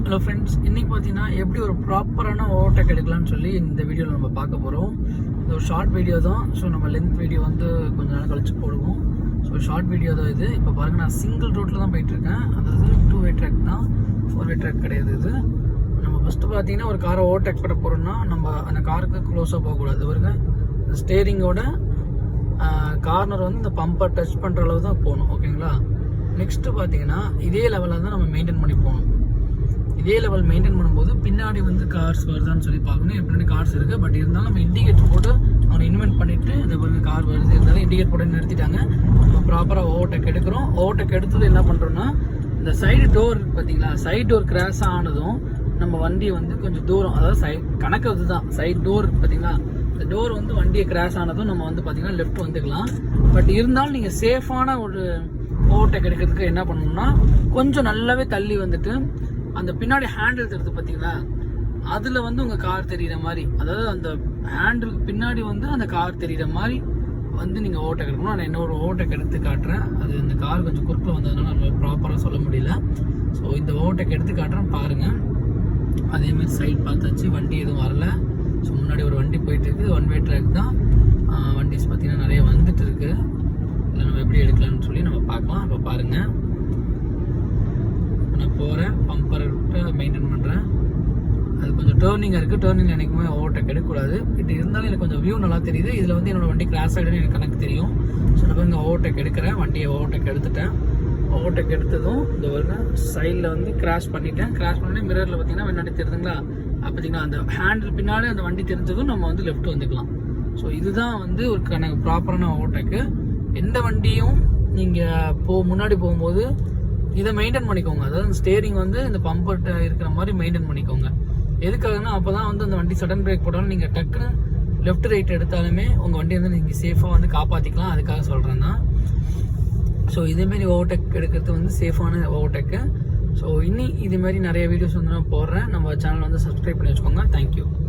Hello friends, இன்றைக்கி பார்த்தீங்கன்னா எப்படி ஒரு ப்ராப்பரான ஓவர்டேக் எடுக்கலாம்னு சொல்லி இந்த வீடியோவில் நம்ம பார்க்க போகிறோம். இது ஒரு ஷார்ட் வீடியோ தான். ஸோ நம்ம லென்த் வீடியோ வந்து கொஞ்ச நாள் கழிச்சு போடுவோம். ஸோ ஷார்ட் வீடியோ தான் இது. இப்போ பாருங்கள், நான் சிங்கிள் ரோட்டில் தான் போயிட்டுருக்கேன். அதாவது 2-வே ட்ராக் தான், 4-வே ட்ராக் கிடையாது இது. நம்ம ஃபஸ்ட்டு பார்த்தீங்கன்னா ஒரு காரை ஓவர்டேக் பண்ண போகிறோம்னா நம்ம அந்த காருக்கு க்ளோஸாக போகக்கூடாது. பாருங்க, இந்த ஸ்டேரிங்கோட கார்னர் வந்து இந்த பம்பை டச் பண்ணுற அளவு தான் போகணும். ஓகேங்களா? நெக்ஸ்ட்டு பார்த்தீங்கன்னா இதே லெவலில் தான் நம்ம மெயின்டைன் பண்ணி போகணும். இதே லெவல் மெயின்டைன் பண்ணும்போது பின்னாடி வந்து கார்ஸ் வருதான்னு சொல்லி பார்க்கணும். எப்படி கார்ஸ் இருக்குது, பட் இருந்தாலும் நம்ம இண்டிகேட்டர் போட்டு அவனை இன்வென்ட் பண்ணிவிட்டு இந்த ஒரு கார் வருது இருந்தாலும் இண்டிகேட் போட்டு நிறுத்திட்டாங்க. நம்ம ப்ராப்பராக ஓவர்டேக் எடுக்கிறோம். ஓவர்டேக் எடுத்தது என்ன பண்ணுறோன்னா, இந்த சைடு டோர் பார்த்தீங்களா, சைடு டோர் கிராஸ் ஆனதும் நம்ம வண்டியை வந்து கொஞ்சம் தூரம், அதாவது கணக்கு அதுதான், சைடு டோர் பார்த்தீங்களா, இந்த டோர் வந்து வண்டியை கிராஸ் ஆனதும் நம்ம வந்து பார்த்தீங்கன்னா லெஃப்ட் வந்துக்கலாம். பட் இருந்தாலும் நீங்கள் சேஃபான ஒரு ஓவர்டேக் எடுக்கிறதுக்கு என்ன பண்ணணும்னா, கொஞ்சம் நல்லாவே தள்ளி வந்துட்டு அந்த பின்னாடி ஹேண்டில் தெரியுது பார்த்தீங்களா, அதில் வந்து உங்கள் கார் தெரிகிற மாதிரி, அதாவது அந்த ஹேண்டிலுக்கு பின்னாடி வந்து அந்த கார் தெரிகிற மாதிரி வந்து நீங்கள் ஓவர்டேக் எடுக்கணும். நான் இன்னொரு ஓவர்டேக் எடுத்து காட்டுறேன். அது இந்த கார் கொஞ்சம் குறுக்கில் வந்ததுனால நம்ம ப்ராப்பராக சொல்ல முடியல. ஸோ இந்த ஓவர்டேக் எடுத்து காட்டுறேன் பாருங்கள். அதேமாதிரி சைட் பார்த்தாச்சு, வண்டி எதுவும் வரல. ஸோ முன்னாடி ஒரு வண்டி போயிட்டு இருக்குது. 1-வே ட்ராக் தான். வண்டிஸ் பார்த்தீங்கன்னா நிறைய வந்துட்டு இருக்கு. இல்லை நம்ம எப்படி எடுக்கலாம்னு சொல்லி நம்ம பார்க்கலாம். இப்போ பாருங்கள், நான் போகிறேன், பம்பர்கிட்ட மெயின்டைன் பண்ணுறேன். அது கொஞ்சம் டேர்னிங்காக இருக்குது. டேர்னிங் எனக்குமே ஓவர்டேக் எடுக்கக்கூடாது. இது இருந்தாலும் எனக்கு கொஞ்சம் வியூ நல்லா தெரியுது. இதில் வந்து என்னோடய வண்டி கிராஸ் ஆகிடுன்னு எனக்கு கணக்கு தெரியும். ஸோ நான் இங்கே ஓவர்டேக் எடுக்கிறேன். வண்டியை ஓவர்டேக் எடுத்துட்டேன். ஓவர்டேக் எடுத்ததும் இந்த வருங்க சைடில் வந்து கிராஷ் பண்ணிட்டேன். கிராஷ் பண்ணி மிரரில் பார்த்தீங்கன்னா முன்னாடி தெரியுதுங்களா, பார்த்தீங்கன்னா அந்த ஹேண்டில் பின்னாடி அந்த வண்டி தெரிஞ்சதும் நம்ம வந்து லெஃப்ட் வந்துக்கலாம். ஸோ இதுதான் வந்து ஒரு கணக்கு ப்ராப்பரான ஓவர்டேக்கு. எந்த வண்டியும் நீங்கள் முன்னாடி போகும்போது இதை மெயின்டைன் பண்ணிக்கோங்க. அதாவது ஸ்டேரிங் வந்து இந்த பம்பர்ட்ட இருக்கிற மாதிரி மெயின்டைன் பண்ணிக்கோங்க. எதுக்காகனா அப்போ தான் வந்து அந்த வண்டி சடன் பிரேக் போட்டாலும் நீங்கள் டக்குன்னு லெஃப்ட் ரைட் எடுத்தாலுமே உங்கள் வண்டி வந்து நீங்கள் சேஃபாக வந்து காப்பாற்றிக்கலாம். அதுக்காக சொல்கிறேன் தான். ஸோ இதேமாரி ஓவர்டேக் எடுக்கிறது வந்து சேஃபான ஓவர்டேக்கு. ஸோ இதுமாரி நிறைய வீடியோஸ் வந்து நான் போடுறேன். நம்ம சேனல் வந்து சப்ஸ்கிரைப் பண்ணி வச்சுக்கோங்க. தேங்க்யூ.